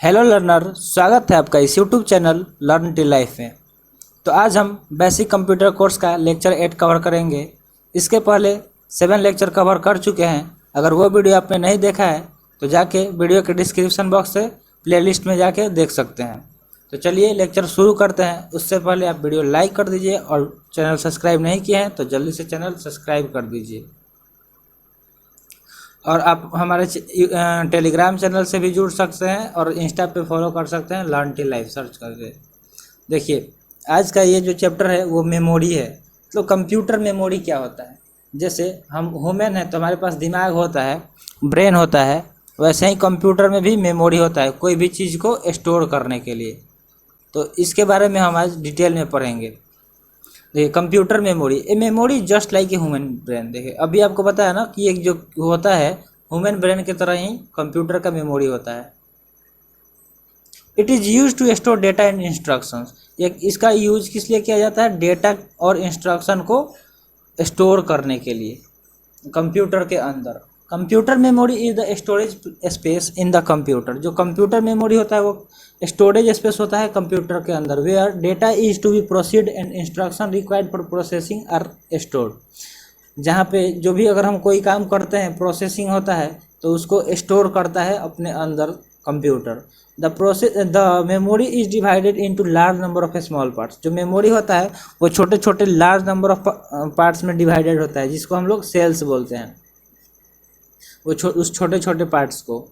Hello learner, स्वागत है आपका इस YouTube channel learn tea life में। तो आज हम बेसिक कंप्यूटर कोर्स का लेक्चर 8 कवर करेंगे। इसके पहले 7 लेक्चर कवर कर चुके हैं। अगर वो वीडियो आपने नहीं देखा है तो जाके वीडियो के डिस्क्रिप्शन बॉक्स से प्लेलिस्ट में जाके देख सकते हैं। तो चलिए लेक्चर शुरू करते हैं। उससे पहले आप वीडियो लाइक कर दीजिए और चैनल सब्सक्राइब नहीं किए हैं तो जल्दी से चैनल सब्सक्राइब कर दीजिए। और आप हमारे टेलीग्राम चैनल से भी जुड़ सकते हैं और इंस्टा पे फॉलो कर सकते हैं, लर्न टी लाइफ सर्च करके। देखिए आज का ये जो चैप्टर है वो मेमोरी है। तो कंप्यूटर मेमोरी क्या होता है? जैसे हम ह्यूमन है तो हमारे पास दिमाग होता है, ब्रेन होता है, वैसे ही कंप्यूटर में भी मेमोरी होता है कोई भी चीज़ को स्टोर करने के लिए। तो इसके बारे में हम आज डिटेल में पढ़ेंगे। देखिए computer memory, a memory just like a human brain. देखिए अभी आपको पता है ना कि एक जो होता है ह्यूमन ब्रेन की तरह ही कंप्यूटर का मेमोरी होता है। It is use to store data and instructions. इसका यूज किस लिए किया जाता है? डेटा और इंस्ट्रक्शन को स्टोर करने के लिए कंप्यूटर के अंदर। Computer memory is the storage space in the computer. जो कंप्यूटर मेमोरी होता है वो स्टोरेज स्पेस होता है कंप्यूटर के अंदर, where data is to be proceed and instruction required for processing are stored. जहाँ पे जो भी अगर हम कोई काम करते हैं प्रोसेसिंग होता है तो उसको स्टोर करता है अपने अंदर computer. The memory is divided into large number of small parts. जो मेमोरी होता है वो छोटे छोटे लार्ज नंबर ऑफ पार्ट्स में डिवाइडेड होता है, जिसको हम लोग सेल्स बोलते हैं। वो उस छोटे छोटे पार्ट्स को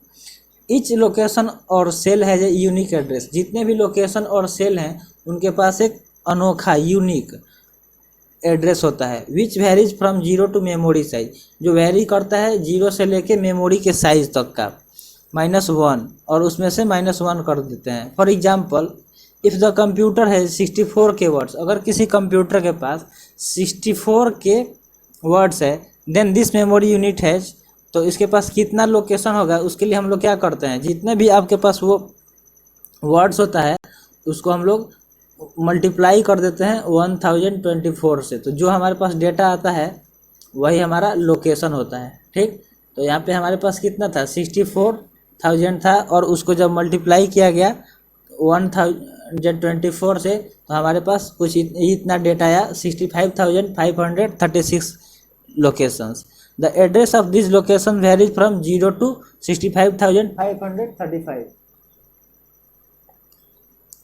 ईच लोकेशन और सेल है यूनिक एड्रेस। जितने भी लोकेशन और सेल हैं उनके पास एक अनोखा यूनिक एड्रेस होता है। Which varies from zero to memory size. जो वेरी करता है जीरो से लेके मेमोरी के साइज तक का, -1, और उसमें से -1 कर देते हैं। For example if the computer है 64 के वर्ड्स, अगर किसी कंप्यूटर के पास 64 के वर्ड्स है, then this memory unit has, तो इसके पास कितना लोकेशन होगा उसके लिए हम लोग क्या करते हैं, जितने भी आपके पास वो वर्ड्स होता है उसको हम लोग मल्टीप्लाई कर देते हैं 1024 से। तो जो हमारे पास डेटा आता है वही हमारा लोकेशन होता है। ठीक, तो यहाँ पे हमारे पास कितना था? 64,000 था, और उसको जब मल्टीप्लाई किया गया 1024 से तो हमारे पास कुछ इतना डेटा आया, 65,536 locations. The address of this location varies from 0 to 65,535.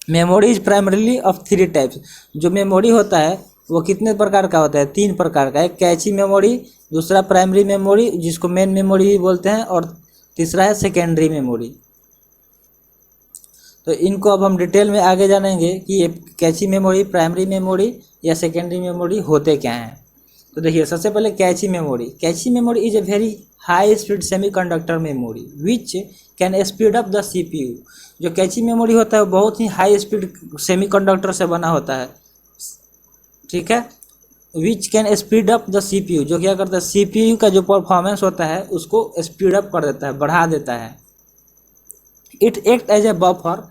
Memory is primarily of 3 types. जो मेमोरी होता है वो कितने प्रकार का होता है? 3 प्रकार का। एक कैची मेमोरी, दूसरा प्राइमरी मेमोरी जिसको मेन मेमोरी भी बोलते हैं, और तीसरा है सेकेंडरी मेमोरी। तो इनको अब हम डिटेल में आगे जानेंगे कि ये कैची मेमोरी, प्राइमरी मेमोरी या सेकेंडरी मेमोरी होते क्या हैं। तो देखिए सबसे पहले cache memory. Cache memory is a very high speed semiconductor memory which can speed up the CPU. जो कैची मेमोरी होता है वो बहुत ही हाई स्पीड सेमीकंडक्टर से बना होता है, ठीक है। विच can speed up the CPU, जो क्या करता है सीपीयू का जो परफॉर्मेंस होता है उसको स्पीड अप कर देता है, बढ़ा देता है। It act as a buffer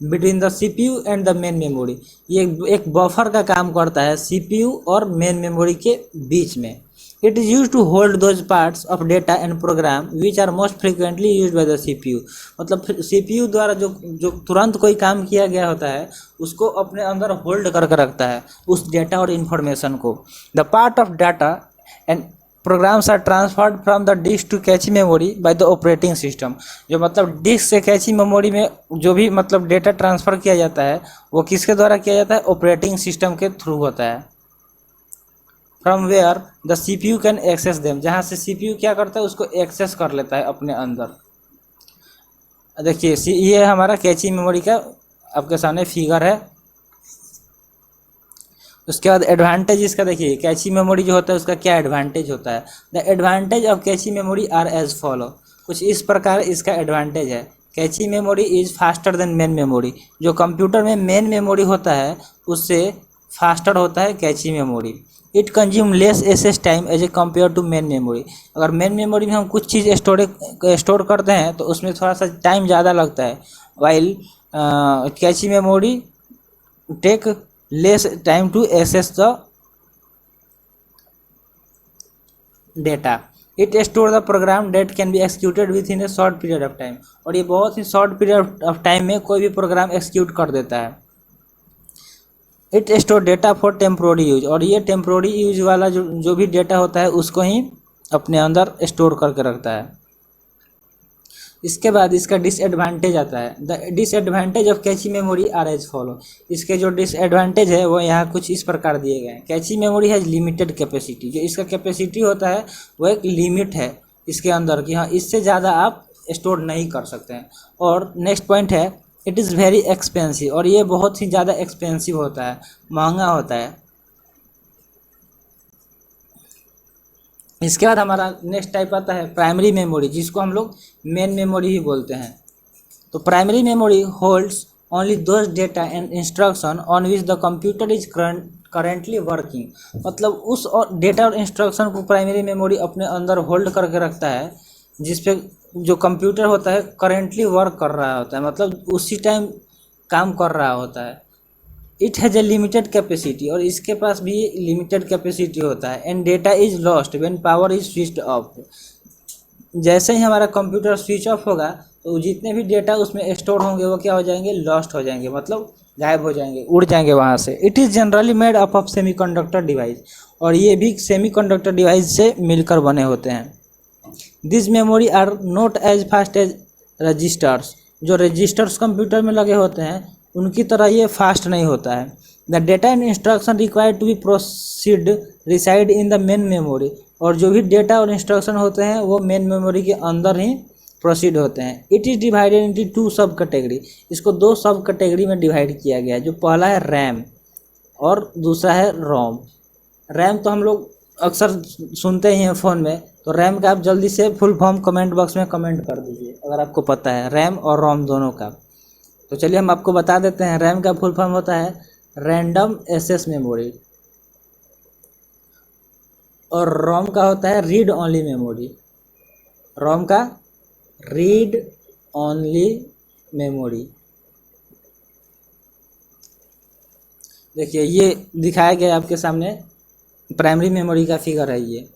between the CPU and the main memory. ये एक बफर का काम करता है सीपीयू और मेन मेमोरी के बीच में। It is use to hold those parts of data and program which are most frequently use by the CPU. मतलब सीपीयू द्वारा जो तुरंत कोई काम किया गया होता है उसको अपने अंदर होल्ड करके रखता है उस डेटा और इन्फॉर्मेशन को। The part of data and programs are transferred from the disk to cache memory by the operating system. जो मतलब डिस्क से कैची मेमोरी में जो भी मतलब डेटा ट्रांसफ़र किया जाता है वो किसके द्वारा किया जाता है? ऑपरेटिंग सिस्टम के थ्रू होता है। From where the CPU can access them, जहाँ से सीपीयू क्या करता है उसको एक्सेस कर लेता है अपने अंदर। देखिए ये हमारा कैची मेमोरी का आपके सामने फिगर है। उसके बाद एडवांटेज इसका देखिए, कैची मेमोरी जो होता है उसका क्या एडवांटेज होता है। The advantage of cache memory are as follow. कुछ इस प्रकार इसका एडवांटेज है। Cache memory is faster than main memory. जो कंप्यूटर में मेन मेमोरी होता है उससे फास्टर होता है cache memory. It consume less access time as a compare to main memory. अगर मेन मेमोरी में हम कुछ चीज़ स्टोर करते हैं तो उसमें थोड़ा सा टाइम ज़्यादा लगता है, while cache memory take less time to access the data. It store the program that can be executed within a short period of time, और ये बहुत ही शॉर्ट पीरियड ऑफ टाइम में कोई भी प्रोग्राम एक्सिक्यूट कर देता है। It store data for temporary use, और ये टेम्प्रोरी यूज वाला जो भी डेटा होता है उसको ही अपने अंदर स्टोर करके रखता है। इसके बाद इसका डिसएडवांटेज आता है। The disadvantage of cache memory are as follow. इसके जो डिसएडवांटेज है वो यहाँ कुछ इस प्रकार दिए गए हैं। कैची मेमोरी हैज लिमिटेड कैपेसिटी, जो इसका कैपेसिटी होता है वो एक लिमिट है इसके अंदर कि हाँ इससे ज़्यादा आप स्टोर नहीं कर सकते हैं। और नेक्स्ट पॉइंट है इट इज़ वेरी एक्सपेंसिव, और ये बहुत ही ज़्यादा एक्सपेंसिव होता है, महंगा होता है। इसके बाद हमारा नेक्स्ट टाइप आता है प्राइमरी मेमोरी, जिसको हम लोग मेन मेमोरी ही बोलते हैं। तो primary memory holds only those data and instruction on which the computer is currently working, मतलब उस डेटा और इंस्ट्रक्शन को प्राइमरी मेमोरी अपने अंदर होल्ड करके रखता है जिसपे जो कंप्यूटर होता है करेंटली वर्क कर रहा होता है, मतलब उसी टाइम काम कर रहा होता है। It has a limited capacity, और इसके पास भी लिमिटेड कैपेसिटी होता है। And data is lost when power is switched off, जैसे ही हमारा कंप्यूटर स्विच ऑफ होगा तो जितने भी डेटा उसमें स्टोर होंगे वो क्या हो जाएंगे, लॉस्ट हो जाएंगे, मतलब गायब हो जाएंगे, उड़ जाएंगे वहाँ से। It is generally made up of semiconductor device, और ये भी सेमीकंडक्टर डिवाइस से मिलकर बने होते हैं। This memory are not as fast as registers, जो रजिस्टर्स कंप्यूटर में लगे होते हैं उनकी तरह ये फास्ट नहीं होता है। The data and instruction required to be proceed reside in the main memory, और जो भी डेटा और इंस्ट्रक्शन होते हैं वो मेन मेमोरी के अंदर ही प्रोसीड होते हैं। It is divided into two सब कैटेगरी, इसको दो सब कैटेगरी में डिवाइड किया गया है। जो पहला है रैम और दूसरा है रोम। रैम तो हम लोग अक्सर सुनते ही हैं फ़ोन में, तो रैम का आप जल्दी से फुल फॉर्म कमेंट बॉक्स में कमेंट कर दीजिए अगर आपको पता है रैम और रोम दोनों का। तो चलिए हम आपको बता देते हैं। रैम का फुल फॉर्म होता है रैंडम एक्सेस मेमोरी, और रोम का होता है रीड ओनली मेमोरी। रोम का रीड ओनली मेमोरी। देखिए ये दिखाया गया आपके सामने, प्राइमरी मेमोरी का फिगर है ये।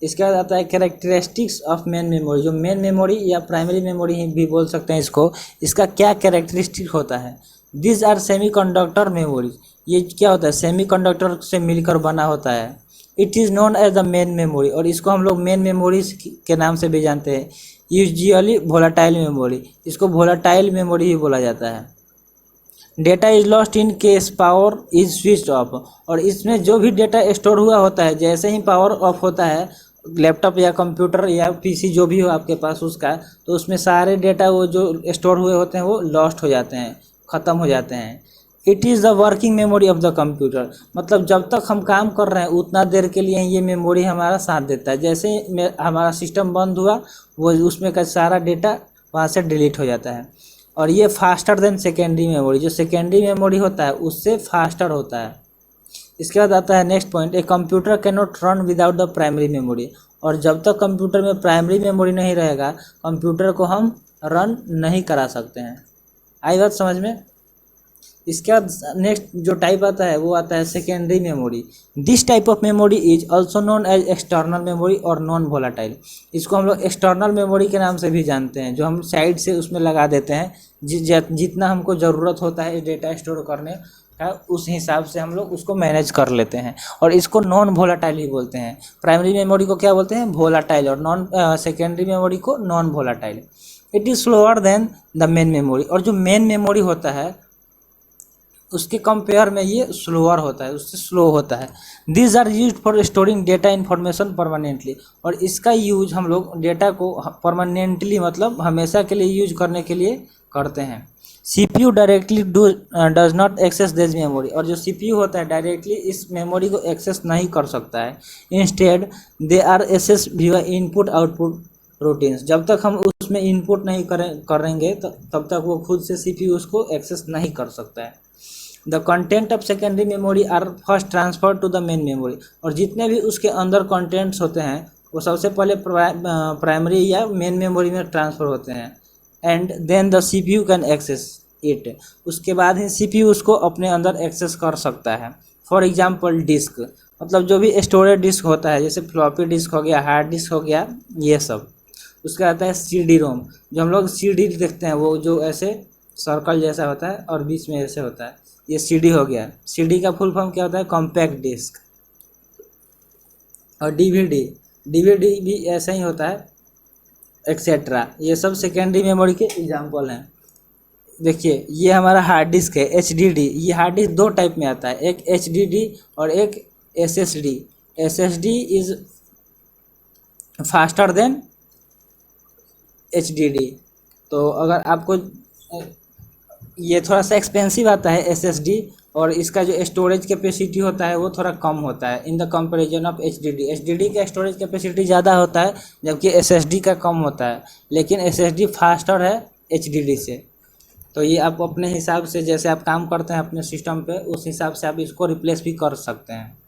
इसके बाद आता है कैरेक्टरिस्टिक्स ऑफ मेन मेमोरी, जो मेन मेमोरी या प्राइमरी मेमोरी भी बोल सकते हैं इसको। इसका क्या कैरेक्टरिस्टिक होता है। दिस आर सेमीकंडक्टर मेमोरी, ये क्या होता है, सेमीकंडक्टर से मिलकर बना होता है। It is known as the main memory, और इसको हम लोग मेन मेमोरी के नाम से भी जानते हैं। यूजुअली वोलाटाइल मेमोरी, इसको वोलाटाइल मेमोरी ही बोला जाता है। Data is lost in case power is switch off, और इसमें जो भी डेटा स्टोर हुआ होता है जैसे ही पावर ऑफ होता है लैपटॉप या कंप्यूटर या पीसी जो भी हो आपके पास उसका, तो उसमें सारे डेटा वो जो स्टोर हुए होते हैं वो लॉस्ट हो जाते हैं, ख़त्म हो जाते हैं। It is the working memory of the computer, मतलब जब तक हम काम कर रहे हैं उतना देर के लिए ये मेमोरी हमारा साथ देता है। जैसे ही हमारा सिस्टम बंद हुआ वो उसमें का सारा डेटा वहाँ से डिलीट हो जाता है। और ये फास्टर देन सेकेंडरी मेमोरी, जो सेकेंडरी मेमोरी होता है उससे फास्टर होता है। इसके बाद आता है next point, a computer can not run without the primary memory, और जब तक कंप्यूटर में प्राइमरी मेमोरी नहीं रहेगा कंप्यूटर को हम रन नहीं करा सकते हैं। आई बात समझ में। इसके बाद नेक्स्ट जो टाइप आता है वो आता है secondary memory. This type of memory is also known as external memory और नॉन वोलाटाइल। इसको हम लोग एक्सटर्नल मेमोरी के नाम से भी जानते हैं, जो हम साइड से उसमें लगा देते हैं जितना हमको ज़रूरत होता है डेटा स्टोर करने का, उस हिसाब से हम लोग उसको मैनेज कर लेते हैं, और इसको नॉन वोलाटाइल ही बोलते हैं। प्राइमरी मेमोरी को क्या बोलते हैं, वोलाटाइल, और सेकेंडरी मेमोरी को non volatile. It is slower then the main memory, और जो मेन मेमोरी होता है उसके कंपेयर में ये स्लोअर होता है, उससे स्लो होता है। These are use for storing data information permanently, और इसका यूज हम लोग डेटा को परमानेंटली मतलब हमेशा के लिए यूज करने के लिए करते हैं। CPU directly does not access this memory, और जो CPU होता है डायरेक्टली इस मेमोरी को एक्सेस नहीं कर सकता है। इंस्टेड दे आर एक्सेस विया इनपुट आउटपुट रूटीन्स, जब तक हम उसमें इनपुट नहीं करेंगे तब तक वो खुद से CPU उसको एक्सेस नहीं कर सकता है। The content of secondary memory are first transfer to the main memory, और जितने भी उसके अंदर कंटेंट्स होते हैं वो सबसे पहले प्राइमरी या मेन मेमोरी में ट्रांसफ़र होते हैं। And then the CPU can access it, उसके बाद ही CPU उसको अपने अंदर एक्सेस कर सकता है। फॉर एग्जांपल डिस्क, मतलब जो भी स्टोरेज डिस्क होता है, जैसे फ्लॉपी डिस्क हो गया, हार्ड डिस्क हो गया, ये सब। उसका आता है CD रोम, जो हम लोग CD देखते हैं, वो जो ऐसे सर्कल जैसा होता है और बीच में ऐसे होता है, ये CD हो गया। CD का फुल फॉर्म क्या होता है? Compact disc. और DVD भी ऐसा ही होता है, एक्सेट्रा। ये सब सेकेंडरी मेमोरी के एग्जाम्पल हैं। देखिए ये हमारा हार्ड डिस्क है, HDD। ये हार्ड डिस्क दो टाइप में आता है, एक HDD और एक SSD। SSD is faster than HDD। तो अगर आपको ये थोड़ा सा एक्सपेंसिव आता है SSD, और इसका जो स्टोरेज कैपेसिटी होता है वो थोड़ा कम होता है in the comparison of HDD। HDD का स्टोरेज कैपेसिटी ज़्यादा होता है जबकि SSD का कम होता है, लेकिन SSD फास्टर है HDD से। तो ये आप अपने हिसाब से, जैसे आप काम करते हैं अपने सिस्टम पे, उस हिसाब से आप इसको रिप्लेस भी कर सकते हैं।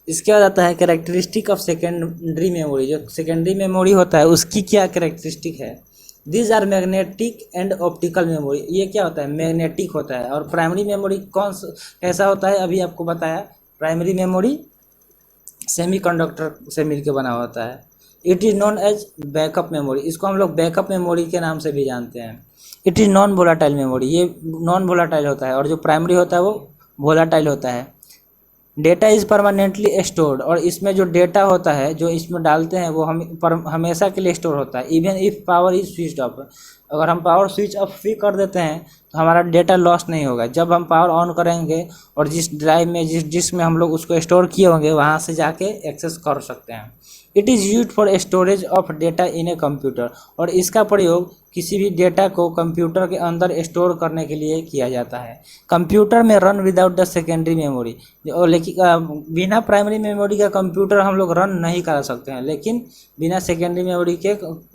इसके बाद आता है कैरेक्टरिस्टिक ऑफ सेकेंडरी मेमोरी। जो सेकेंडरी मेमोरी होता है उसकी क्या कैरेक्टरिस्टिक है? These are magnetic and optical memory. ये क्या होता है? मैग्नेटिक होता है। और प्राइमरी मेमोरी कैसा होता है? अभी आपको बताया, प्राइमरी मेमोरी सेमीकंडक्टर से मिलकर बना होता है। It is known as backup memory. इसको हम लोग बैकअप मेमोरी के नाम से भी जानते हैं। It is non volatile memory. ये नॉन वोलाटाइल होता है, और जो प्राइमरी होता है वो वोलाटाइल होता है। Data is permanently stored. और इसमें जो डेटा होता है जो इसमें डालते हैं वो हमेशा के लिए स्टोर होता है। Even if power is switch off. अगर हम पावर स्विच ऑफ भी कर देते हैं तो हमारा डेटा लॉस नहीं होगा। जब हम पावर ऑन करेंगे और जिस ड्राइव में, जिस डिस्क में हम लोग उसको स्टोर किए होंगे, वहाँ से जाके एक्सेस कर सकते हैं। It is use for storage of data in a computer. और इसका प्रयोग किसी भी डेटा को कंप्यूटर के अंदर स्टोर करने के लिए किया जाता है। कंप्यूटर में run without the secondary memory. और लेकिन बिना प्राइमरी मेमोरी का कंप्यूटर हम लोग रन नहीं करा सकते हैं, लेकिन बिना सेकेंडरी मेमोरी के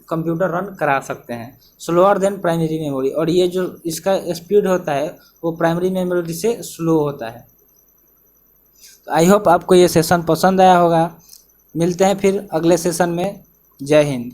कंप्यूटर रन करा सकते हैं। Slower then primary memory. और ये जो इसका स्पीड होता है वो प्राइमरी मेमोरी से स्लो होता है। तो आई होप आपको ये सेशन पसंद आया होगा। मिलते हैं फिर अगले सेशन में। जय हिंद।